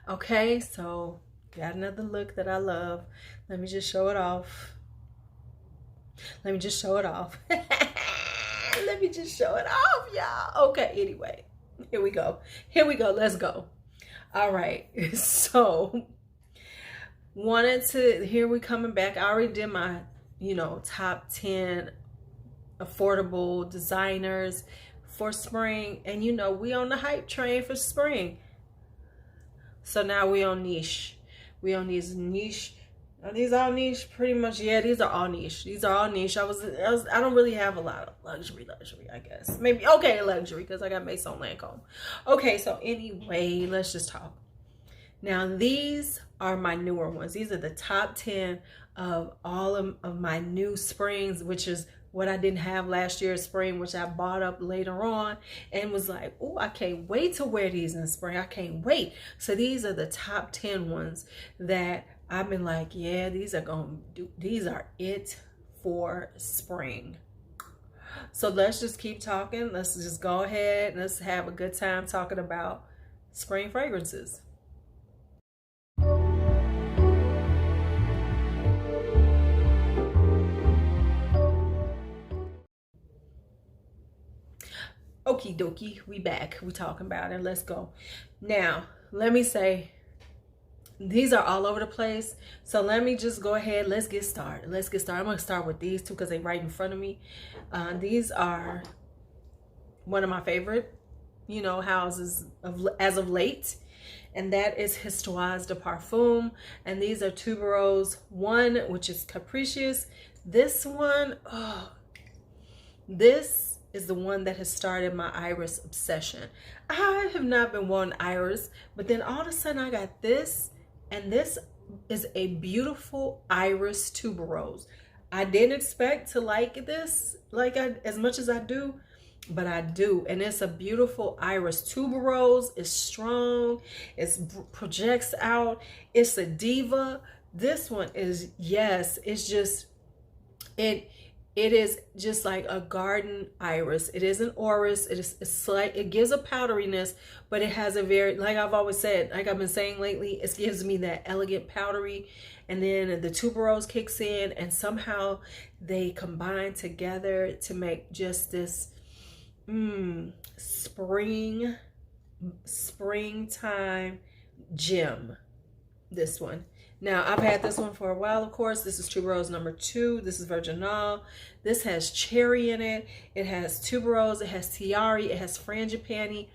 Okay, so got another look that I love. Let me just show it off. Let me just show it off. Let me just show it off, y'all. Okay, anyway, here we go. Here we go. Let's go. All right. So, here we coming back. I already did my, top 10 affordable designers for spring. And, we on the hype train for spring. So now we on niche. We on these niche. Are these all niche? Pretty much, yeah. These are all niche. These are all niche. I don't really have a lot of luxury. I guess maybe okay luxury because I got Maison Lancome. Okay, so anyway, let's just talk. Now these are my newer ones. These are the top 10 of all of my new springs, which is what I didn't have last year's spring, which I bought up later on and was like, oh, I can't wait to wear these in spring. I can't wait. So these are the top 10 ones that I've been like, yeah, these are it for spring. So let's just keep talking. Let's just go ahead and let's have a good time talking about spring fragrances. Okie dokie, we back. We talking about it. Let's go. Now, let me say, these are all over the place. So let me just go ahead. Let's get started. I'm going to start with these two because they're right in front of me. These are one of my favorite, houses as of late. And that is Histoire de Parfum. And these are tuberose. One, which is capricious. This one, this is the one that has started my iris obsession. I have not been wanting iris, but then all of a sudden I got this, and this is a beautiful iris tuberose. I didn't expect to like this as much as I do, but I do. And it's a beautiful iris tuberose. It's strong. It projects out. It's a diva. This one is, yes, it's just, it is just like a garden iris. It is an orris. It gives a powderiness, but it has a very, like I've always said, like I've been saying lately, it gives me that elegant powdery, and then the tuberose kicks in, and somehow they combine together to make just this springtime gem. This one. Now, I've had this one for a while, of course. This is tuberose number 2. This is virginal. This has cherry in it. It has tuberose. It has tiare. It has frangipani.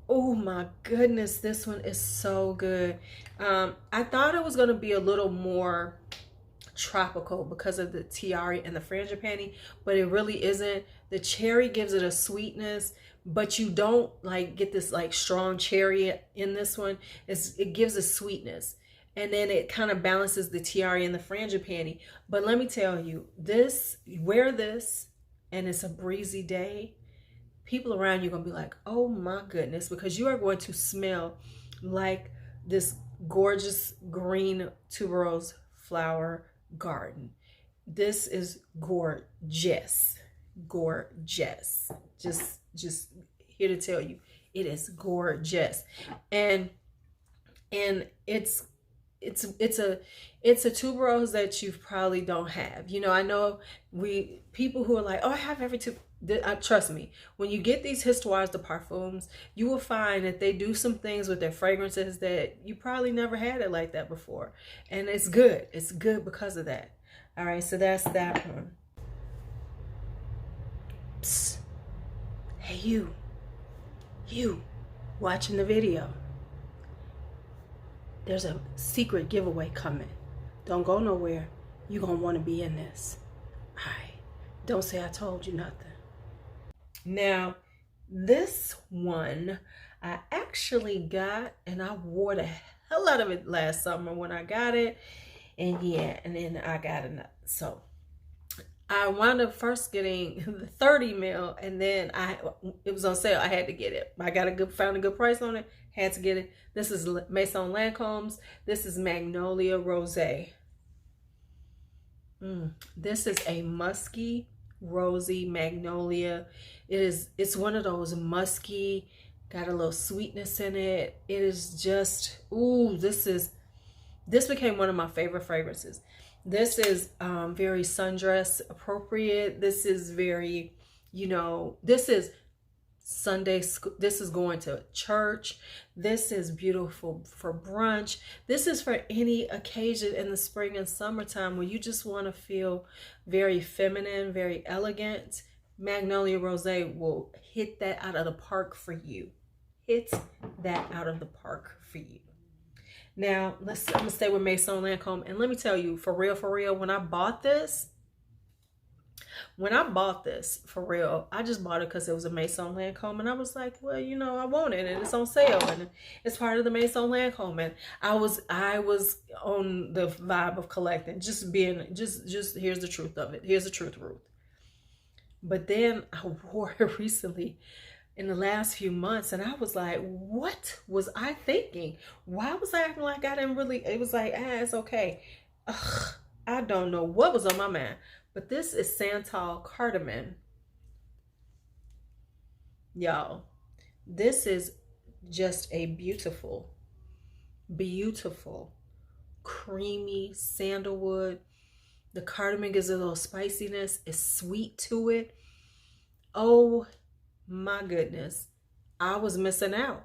Oh my goodness, this one is so good. I thought it was going to be a little more tropical because of the tiare and the frangipani, but it really isn't. The cherry gives it a sweetness, but you don't get this strong cherry in this one. It gives a sweetness. And then it kind of balances the tiare and the frangipani. But let me tell you, wear this, and it's a breezy day. People around you are going to be like, oh my goodness, because you are going to smell like this gorgeous green tuberose flower garden. This is gorgeous. Gorgeous. Just here to tell you, it is gorgeous. And it's a tuberose that you probably don't have. I know people who are like, oh, I have every trust me, when you get these Histoires de Parfums, you will find that they do some things with their fragrances that you probably never had it like that before. And it's good. It's good because of that. All right, so that's that one. Psst. Hey, you watching the video. There's a secret giveaway coming. Don't go nowhere. You're going to want to be in this. All right. Don't say I told you nothing. Now, this one I actually got, and I wore the hell out of it last summer when I got it. And yeah, and then I got another. So I wound up first getting the 30 mil, and then it was on sale. I had to get it. I found a good price on it. Had to get it. This is Maison Lancome's. This is Magnolia Rosé. This is a musky, rosy magnolia. It's one of those musky, Got a little sweetness in it. It is just, ooh, this became one of my favorite fragrances. This is very sundress appropriate. This is very, this is Sunday school. This is going to church. This is beautiful for brunch. This is for any occasion in the spring and summertime where you just want to feel very feminine, very elegant. Magnolia Rosé will hit that out of the park for you. Hit that out of the park for you. Now, I'm gonna stay with Maison Lancome, and let me tell you, for real, when I bought this, for real, I just bought it because it was a Maison Lancome, and I was like, well, I want it, and it's on sale, and it's part of the Maison Lancome, and I was on the vibe of collecting, just here's the truth of it. Here's the truth, Ruth. But then I wore it recently in the last few months, and I was like, what was I thinking? Why was I acting like I didn't really, it was like, it's okay. Ugh, I don't know what was on my mind. But this is Santal Cardamom. Y'all, this is just a beautiful, beautiful, creamy sandalwood. The cardamom gives a little spiciness. It's sweet to it. Oh my goodness. I was missing out.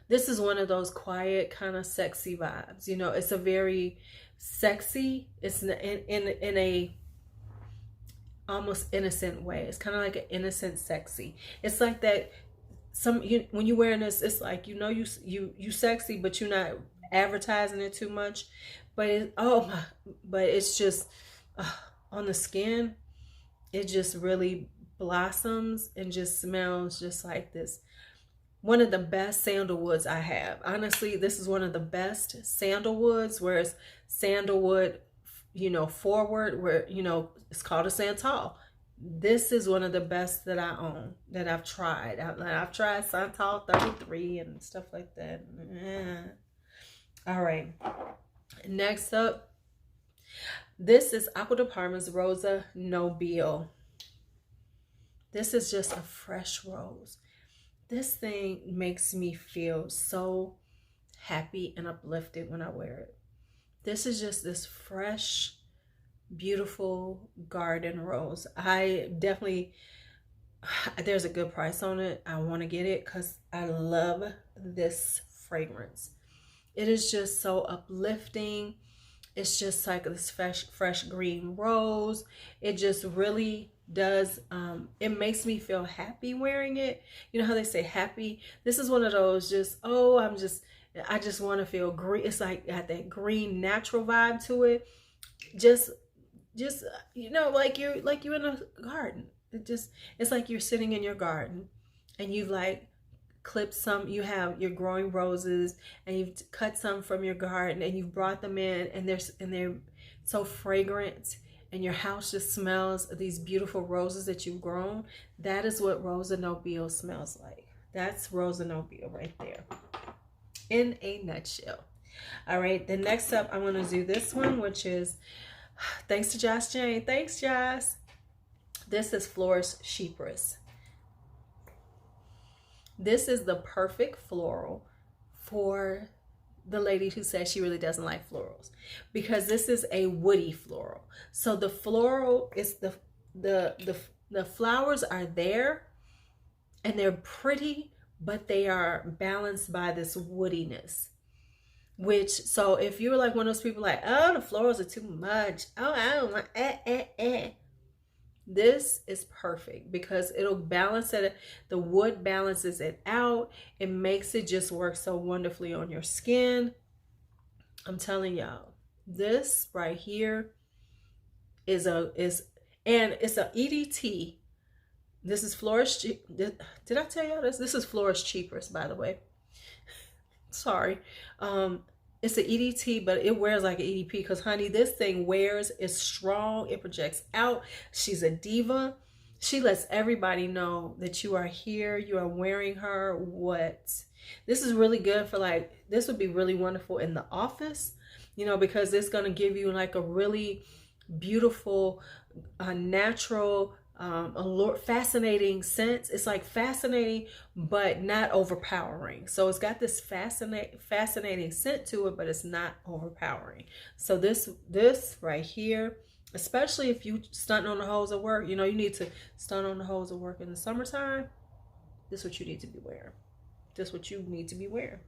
This is one of those quiet, kind of sexy vibes. It's a very sexy, it's in a almost innocent way. It's kind of like an innocent sexy. It's like that when you're wearing this, it's like, you sexy, but you're not advertising it too much. But it's just on the skin, it just really blossoms and just smells just like this. One of the best sandalwoods I have. Honestly, this is one of the best sandalwoods, where it's sandalwood, forward, where, it's called a Santal. This is one of the best that I own, that I've tried. I've tried Santal 33 and stuff like that. All right. Next up, this is Acqua di Parma's Rosa Nobile. This is just a fresh rose. This thing makes me feel so happy and uplifted when I wear it. This is just this fresh, beautiful garden rose. There's a good price on it. I want to get it because I love this fragrance. It is just so uplifting. It's just like this fresh green rose. It just really does, it makes me feel happy wearing it. You know how they say happy? This is one of those I just want to feel green. It's like got that green natural vibe to it. Just like you're in a garden. It's like you're sitting in your garden and you've like clipped some, you're growing roses and you've cut some from your garden and you've brought them in, and they're so fragrant, and your house just smells of these beautiful roses that you've grown. That is what Rosa Nobile smells like. That's Rosa Nobile right there in a nutshell. All right, then next up I'm going to do this one, which is, thanks to Josh Jane. Thanks, Josh. This is Floris Chypris. This is the perfect floral for the lady who says she really doesn't like florals, because this is a woody floral. So the floral is the flowers are there and they're pretty, but they are balanced by this woodiness. So if you're like one of those people like, oh, the florals are too much, oh, I don't want, this is perfect because it'll balance it. The wood balances it out. It makes it just work so wonderfully on your skin. I'm telling y'all, this right here it's an EDT. This is Floris. Did I tell y'all this? This is Floris Chypris, by the way. Sorry. It's an EDT, but it wears like an EDP because, honey, this thing wears, it's strong, it projects out. She's a diva. She lets everybody know that you are here, you are wearing her. This is really good for, like, this would be really wonderful in the office, because it's going to give you like a really beautiful, natural fascinating scent. It's like fascinating, but not overpowering. So it's got this fascinating scent to it, but it's not overpowering. So this right here, especially if you stunt on the hoes at work, you know, you need to stunt on the hoes at work in the summertime. This is what you need to be wearing. This is what you need to be wearing.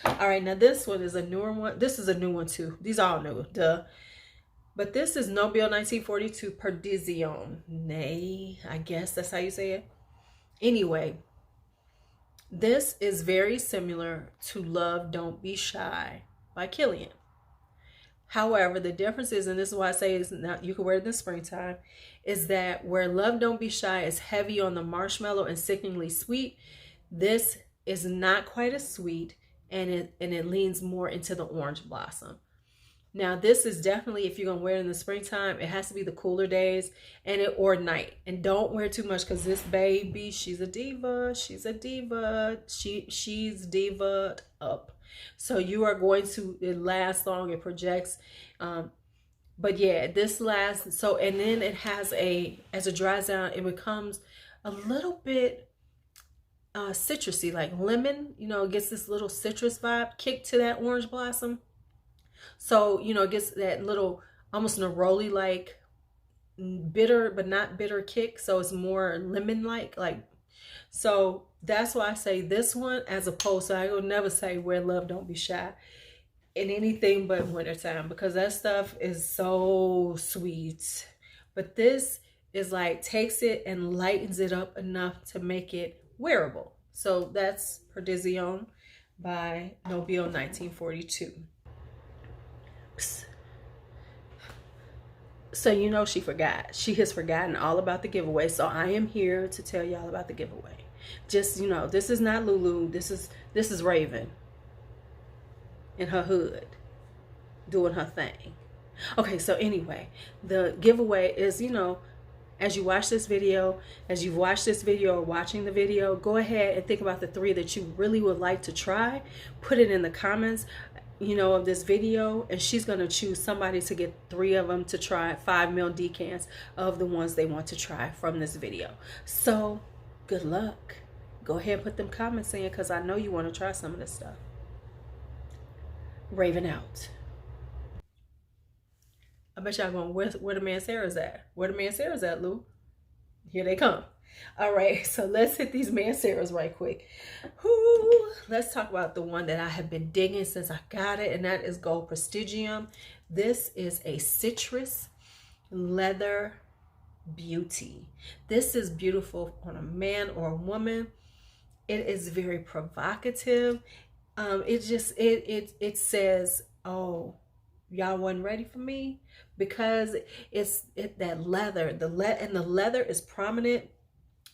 All right, now this one is a newer one. This is a new one too. These are all new, duh. But this is Nobile 1942 Perfume. Nay, I guess that's how you say it. Anyway, this is very similar to Love Don't Be Shy by Killian. However, the difference is, and this is why I say it's not, you can wear it in the springtime, is that where Love Don't Be Shy is heavy on the marshmallow and sickeningly sweet, this is not quite as sweet, and it leans more into the orange blossom. Now, this is definitely, if you're going to wear it in the springtime, it has to be the cooler days or night. And don't wear too much, because this baby, she's a diva. She's a diva. She's diva up. So you are going to, it lasts long, it projects. But yeah, this lasts. So, and then it has as it dries down, it becomes a little bit citrusy, like lemon, you know, it gets this little citrus vibe kick to that orange blossom. So, you know, it gets that little almost neroli like bitter, but not bitter kick. So it's more lemon like. So that's why I say this one, as opposed to, I will never say Wear Love Don't Be Shy in anything but wintertime, because that stuff is so sweet. But this is like, takes it and lightens it up enough to make it wearable. So that's Perfume by Nobile 1942. So you know she forgot. She has forgotten all about the giveaway. So I am here to tell y'all about the giveaway. Just, you know, this is not Lulu. This is Raven in her hood doing her thing. Okay, so anyway, the giveaway is, you know, as you watch this video, as you've watched this video or watching the video, go ahead and think about the 3 that you really would like to try. Put it in the comments, you know, of this video, and she's going to choose somebody to get 3 of them to try 5 ml decants of the ones they want to try from this video. So good luck. Go ahead and put them comments in, because I know you want to try some of this stuff. Raven out. I bet y'all going, where the man Sarah's at? Where the man Sarah's at, Lou? Here they come. All right, so let's hit these man Sarah's right quick. Whoo, let's talk about the one that I have been digging since I got it, and that is Gold Prestigium. This is a citrus leather beauty. This is beautiful on a man or a woman. It is very provocative. It says, oh, y'all wasn't ready for me, because it's that leather, and the leather is prominent,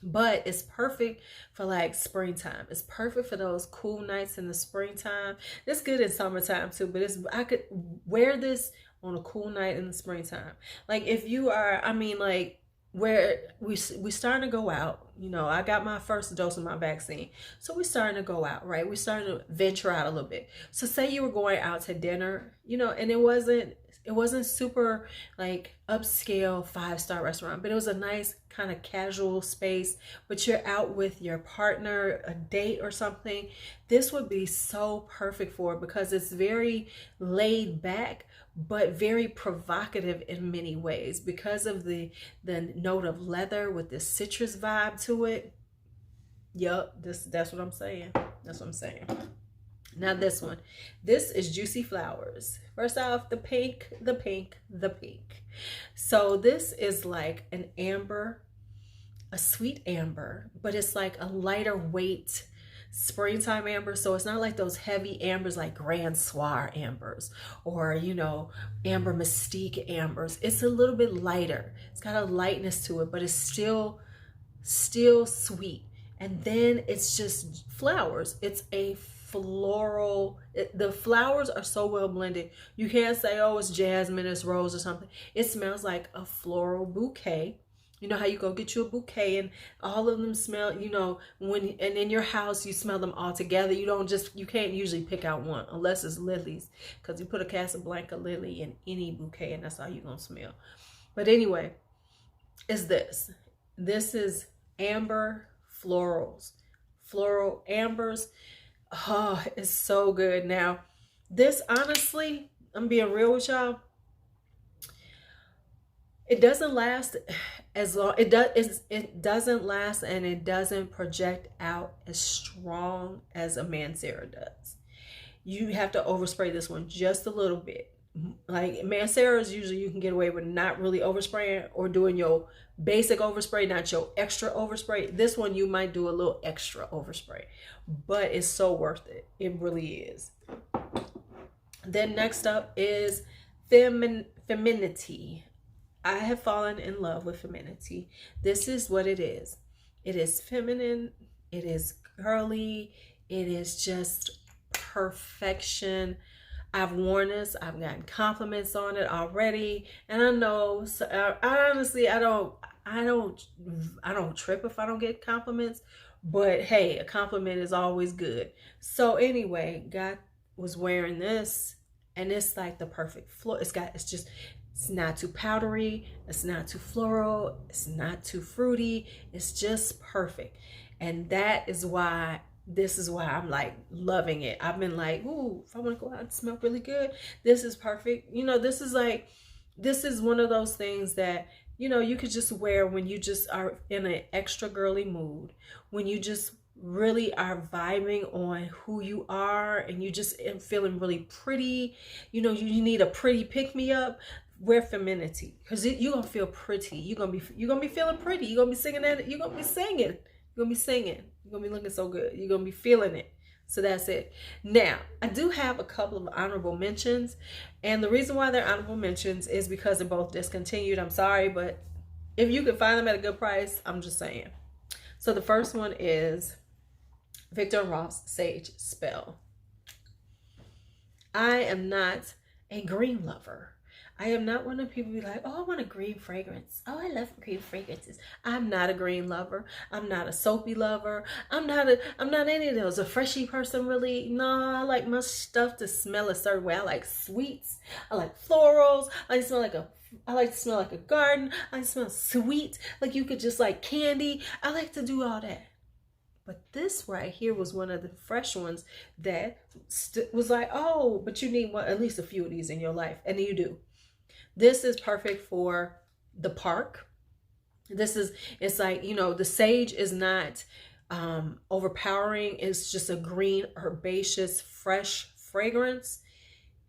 but it's perfect for like springtime. It's perfect for those cool nights in the springtime. It's good in summertime too, but I could wear this on a cool night in the springtime. Like if you are, I mean, like where we starting to go out, you know, I got my first dose of my vaccine, so we're starting to go out, right? We're starting to venture out a little bit. So say you were going out to dinner, you know, and it wasn't super like upscale 5-star restaurant, but it was a nice kind of casual space, but you're out with your partner, a date or something. This would be so perfect for it, because it's very laid back, but very provocative in many ways, because of the note of leather with this citrus vibe to it. Yup, that's what I'm saying. That's what I'm saying. Now this one, this is Juicy Flowers. First off, the pink. So this is like an amber, a sweet amber, but it's like a lighter weight springtime amber. So it's not like those heavy ambers like Grand Soir ambers, or, you know, Amber Mystique ambers. It's a little bit lighter. It's got a lightness to it, but it's still sweet. And then it's just flowers. It's a floral, the flowers are so well blended. You can't say, oh, it's jasmine, it's rose or something. It smells like a floral bouquet. You know how you go get you a bouquet and all of them smell, you know, and in your house you smell them all together. You can't usually pick out one unless it's lilies, because you put a Casablanca lily in any bouquet and that's all you're gonna smell. But anyway, is this. This is amber florals. Floral ambers. Oh, it's so good. Now, this honestly, I'm being real with y'all. It doesn't last as long. It doesn't last, and it doesn't project out as strong as a Mancera does. You have to overspray this one just a little bit. Like Mancera's, usually you can get away with not really overspraying or doing your basic overspray, not your extra overspray. This one you might do a little extra overspray, but it's so worth it. It really is. Then next up is Femininity. I have fallen in love with Femininity. This is what it is. It is feminine. It is girly. It is just perfection. I've worn this. I've gotten compliments on it already, and I know. So I honestly, I don't trip if I don't get compliments. But hey, a compliment is always good. So anyway, God was wearing this, and it's like the perfect floor. It's not too powdery. It's not too floral. It's not too fruity. It's just perfect. And this is why I'm like loving it. I've been like, ooh, if I want to go out and smell really good, this is perfect. You know, this is one of those things that, you know, you could just wear when you just are in an extra girly mood, when you just really are vibing on who you are and you just feeling really pretty. You know, you need a pretty pick-me-up. Wear Femininity, because you're gonna feel pretty. You're gonna be feeling pretty. You're gonna be singing that. You're gonna be singing. You're gonna be looking so good. You're gonna be feeling it. So that's it. Now, I do have a couple of honorable mentions, and the reason why they're honorable mentions is because they're both discontinued. I'm sorry, but if you can find them at a good price, I'm just saying. So the first one is Victor & Ross Sage Spell. I am not a green lover. I am not one of the people who be like, oh, I want a green fragrance. Oh, I love green fragrances. I'm not a green lover. I'm not a soapy lover. I'm not any of those. A freshy person, really. No, I like my stuff to smell a certain way. I like sweets. I like florals. I like to smell like a garden. I smell sweet. Like you could just like candy. I like to do all that. But this right here was one of the fresh ones that was like, oh, but you need at least a few of these in your life. And you do. This is perfect for the park. It's like, you know, the sage is not overpowering. It's just a green, herbaceous, fresh fragrance.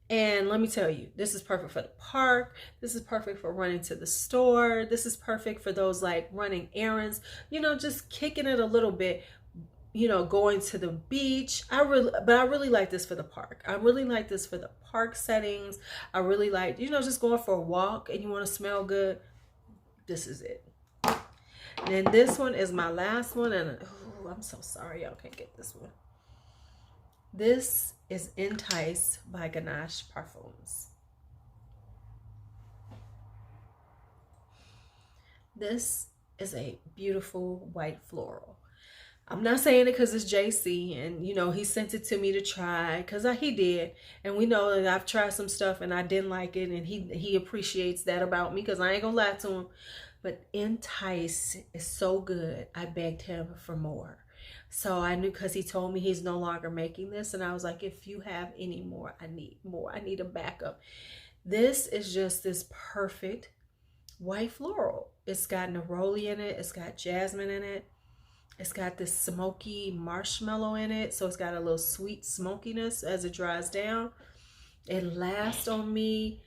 And let me tell you, this is perfect for the park. This is perfect for running to the store. This is perfect for those like running errands, you know, just kicking it a little bit, you know, going to the beach. I really like this for the park. I really like this for the park settings. I really like, you know, just going for a walk and you want to smell good. This is it. And then this one is my last one. And oh, I'm so sorry y'all can't get this one. This is Entice by Ganache Perfumes. This is a beautiful white floral. I'm not saying it because it's JC and, you know, he sent it to me to try because he did. And we know that I've tried some stuff and I didn't like it. And he appreciates that about me because I ain't gonna lie to him. But Entice is so good. I begged him for more. So I knew, because he told me he's no longer making this. And I was like, if you have any more, I need more. I need a backup. This is just this perfect white floral. It's got neroli in it. It's got jasmine in it. It's got this smoky marshmallow in it. So it's got a little sweet smokiness as it dries down. It lasts on me.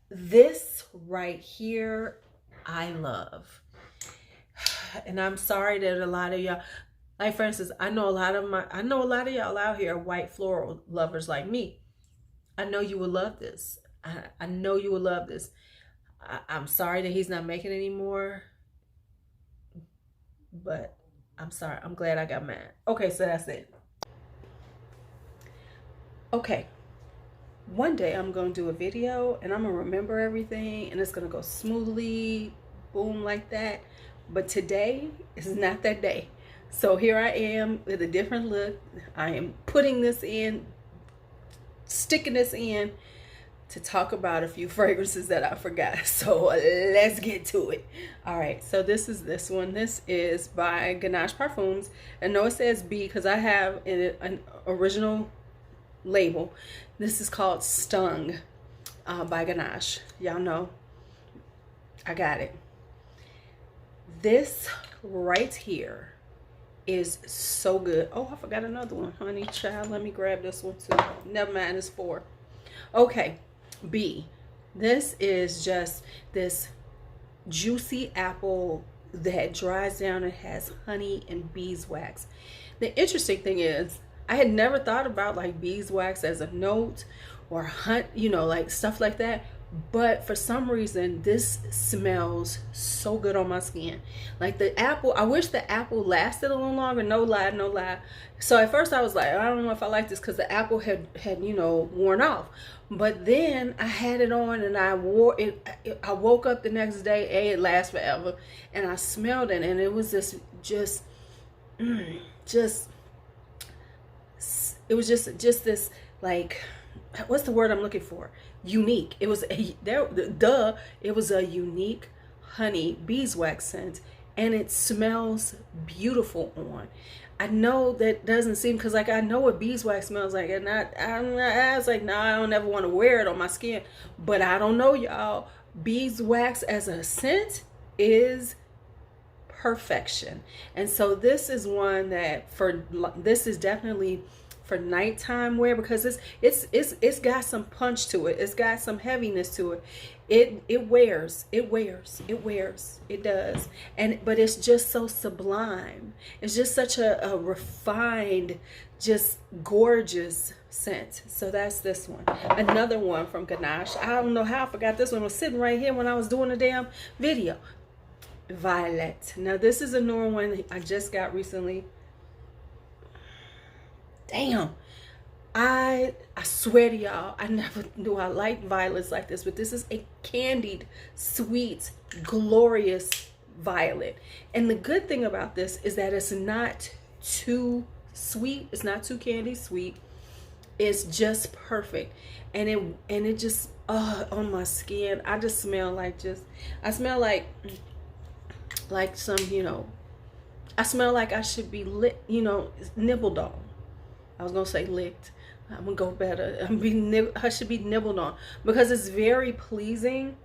This right here, I love. And I'm sorry that a lot of y'all, like for instance, I know a lot of y'all out here are white floral lovers like me. I know you will love this. I know you will love this. I'm sorry that he's not making it anymore. But I'm sorry. I'm glad I got mad. Okay, so that's it. Okay. One day I'm going to do a video and I'm going to remember everything and it's going to go smoothly, boom, like that. But today is not that day. So here I am with a different look. I am putting this in, sticking this in to talk about a few fragrances that I forgot. So let's get to it. All right, so this is this one. This is by Ganache Perfumes. I know it says B because I have an original label. This is called Stung by Ganache. Y'all know I got it. This right here is so good. Oh, I forgot another one, honey child. Let me grab this one too. Never mind, it's 4. Okay, B. This is just this juicy apple that dries down and has honey and beeswax. The interesting thing is, I had never thought about like beeswax as a note or hunt, you know, like stuff like that. But for some reason, this smells so good on my skin. Like the apple, I wish the apple lasted a little longer. No lie, no lie. So at first I was like, I don't know if I like this because the apple had, you know, worn off. But then I had it on and I wore it. I woke up the next day, it lasts forever. And I smelled it and it was this it was just this like, what's the word I'm looking for? Unique. It was it was a unique honey beeswax scent, and it smells beautiful on. I know that doesn't seem, because like I know what beeswax smells like, and I was like, nah, I don't ever want to wear it on my skin. But I don't know, y'all. Beeswax as a scent is perfection. And so this is one that this is definitely for nighttime wear, because it's got some punch to it. It's got some heaviness to it. It wears. It does. But it's just so sublime. It's just such a refined, just gorgeous scent. So that's this one. Another one from Ganache. I don't know how I forgot this one. It was sitting right here when I was doing a damn video. Violet. Now this is a newer one I just got recently. Damn, I swear to y'all, I never knew I liked violets like this, but this is a candied, sweet, glorious violet. And the good thing about this is that it's not too sweet. It's not too candy sweet. It's just perfect. And it just, on my skin, I just smell like I smell like some, you know, I smell like I should be lit, you know, nibbled on. I was gonna say licked. I'm gonna go better. I should be nibbled on because it's very pleasing.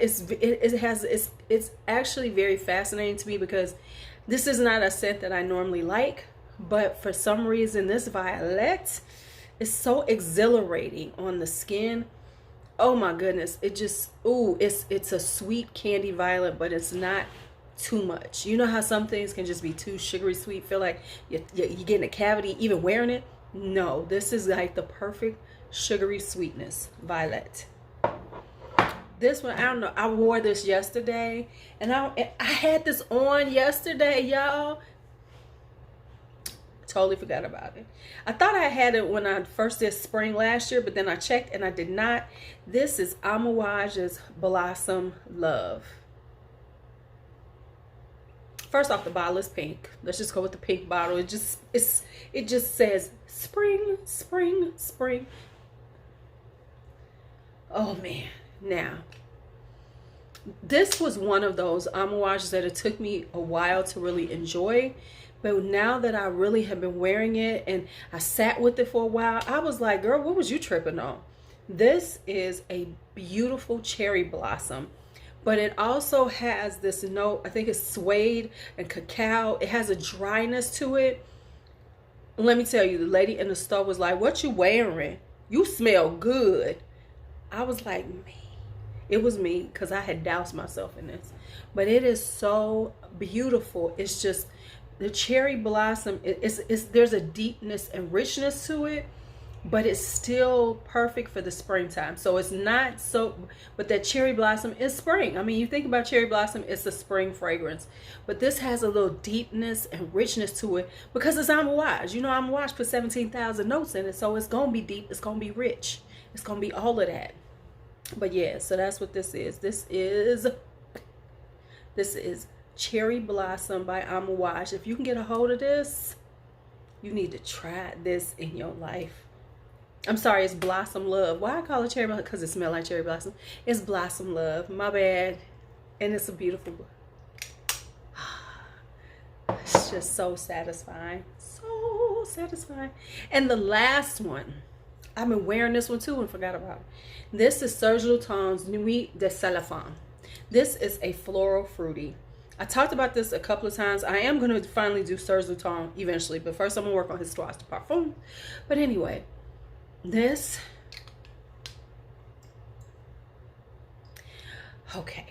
It's actually very fascinating to me because this is not a scent that I normally like, but for some reason this violet is so exhilarating on the skin. Oh my goodness! It just it's a sweet candy violet, but it's not too much. You know how some things can just be too sugary sweet, feel like you're getting a cavity even wearing it? No, this is like the perfect sugary sweetness violet. This one, I don't know, I wore this yesterday and I had this on yesterday, y'all. Totally forgot about it. I thought I had it when I first did spring last year, but then I checked and I did not. This is Amouage's Blossom Love. First off, the bottle is pink. Let's just go with the pink bottle. It just says spring, spring, spring. Oh man. Now, this was one of those Amouages that it took me a while to really enjoy. But now that I really have been wearing it and I sat with it for a while, I was like, girl, what was you tripping on? This is a beautiful cherry blossom. But it also has this note, I think it's suede and cacao. It has a dryness to it. Let me tell you, the lady in the store was like, what you wearing? You smell good. I was like, me. It was me because I had doused myself in this. But it is so beautiful. It's just the cherry blossom. There's a deepness and richness to it. But it's still perfect for the springtime. So it's not so, but that cherry blossom is spring. I mean, you think about cherry blossom, it's a spring fragrance. But this has a little deepness and richness to it because it's Amouage. You know, Amouage put 17,000 notes in it. So it's going to be deep. It's going to be rich. It's going to be all of that. But yeah, so that's what this is. This is Cherry Blossom by Amouage. If you can get a hold of this, you need to try this in your life. I'm sorry, it's Blossom Love. Why I call it cherry blossom? Because it smells like cherry blossom. It's Blossom Love. My bad. And it's a beautiful. It's just so satisfying. So satisfying. And the last one, I've been wearing this one too and forgot about it. This is Serge Lutens Nuit de Cellophane. This is a floral fruity. I talked about this a couple of times. I am going to finally do Serge Lutens eventually, but first I'm going to work on his Histoire de Parfum. But anyway, this. Okay.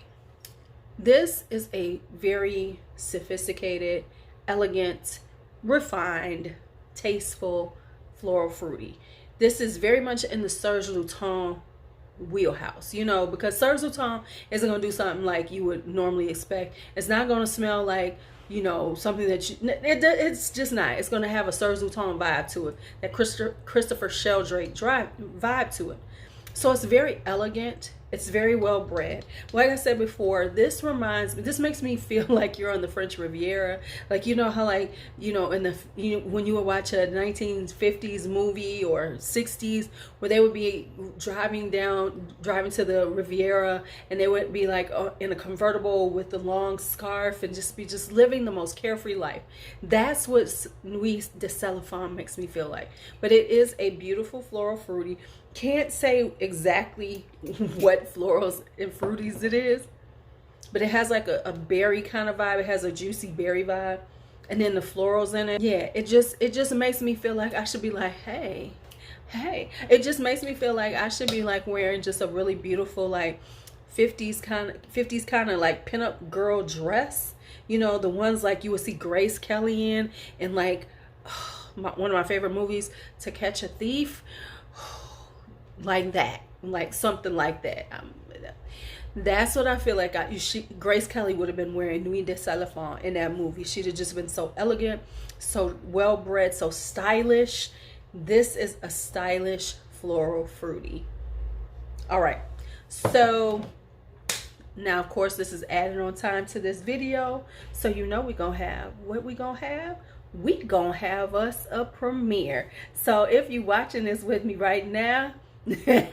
This is a very sophisticated, elegant, refined, tasteful floral fruity. This is very much in the Serge Lutens wheelhouse, you know, because Serge Lutens isn't going to do something like you would normally expect. It's not going to smell like, you know, something that you, it's just not. It's going to have a Serge Lutens vibe to it, that Christopher Sheldrake vibe to it. So it's very elegant. It's very well bred. Like I said before, this makes me feel like you're on the French Riviera. Like, you know how, like, you know, when you would watch a 1950s movie or 60s where they would be driving to the Riviera, and they would be like in a convertible with the long scarf and just living the most carefree life. That's what Nuit de Cellophane makes me feel like. But it is a beautiful floral fruity. Can't say exactly what florals and fruities it is, but it has like a berry kind of vibe. It has a juicy berry vibe, and then the florals in it. Yeah, it just makes me feel like I should be like, hey. It just makes me feel like I should be like wearing just a really beautiful like 50s kind of like pinup girl dress. You know, the ones like you would see Grace Kelly in like one of my favorite movies, To Catch a Thief. Like that, like something like that. That's what I feel like Grace Kelly would have been wearing Nuit de Cellophane in that movie. She'd have just been so elegant, so well bred, so stylish. This is a stylish floral fruity. All right, so now of course this is adding on time to this video, so you know we gonna have us a premiere. So if you're watching this with me right now, you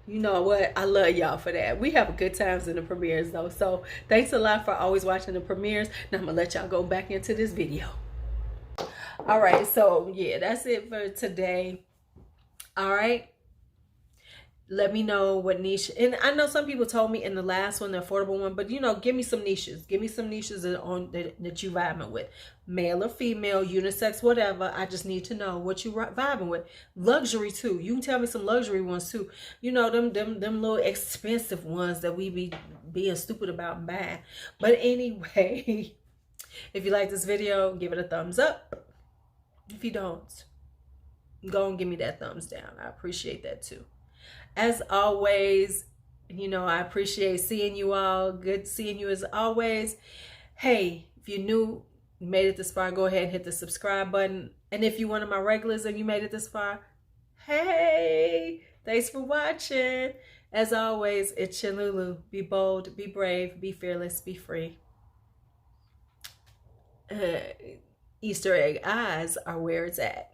know what, I love y'all for that. We have good times in the premieres though, so thanks a lot for always watching the premieres. Now I'm gonna let y'all go back into this video. All right, so yeah, that's it for today. All right, let me know what niche, and I know some people told me in the last one, the affordable one, but you know, give me some niches on that you vibing with, male or female, unisex, whatever. I just need to know what you vibing with. Luxury too, you can tell me some luxury ones too, you know, them little expensive ones that we be being stupid about buying. But anyway, if you like this video, give it a thumbs up. If you don't, go and give me that thumbs down. I appreciate that too. As always, you know, I appreciate seeing you all. Good seeing you as always. Hey, if you're new, you made it this far, go ahead and hit the subscribe button. And if you're one of my regulars and you made it this far, hey, thanks for watching. As always, it's your Lulu. Be bold, be brave, be fearless, be free. Easter egg eyes are where it's at.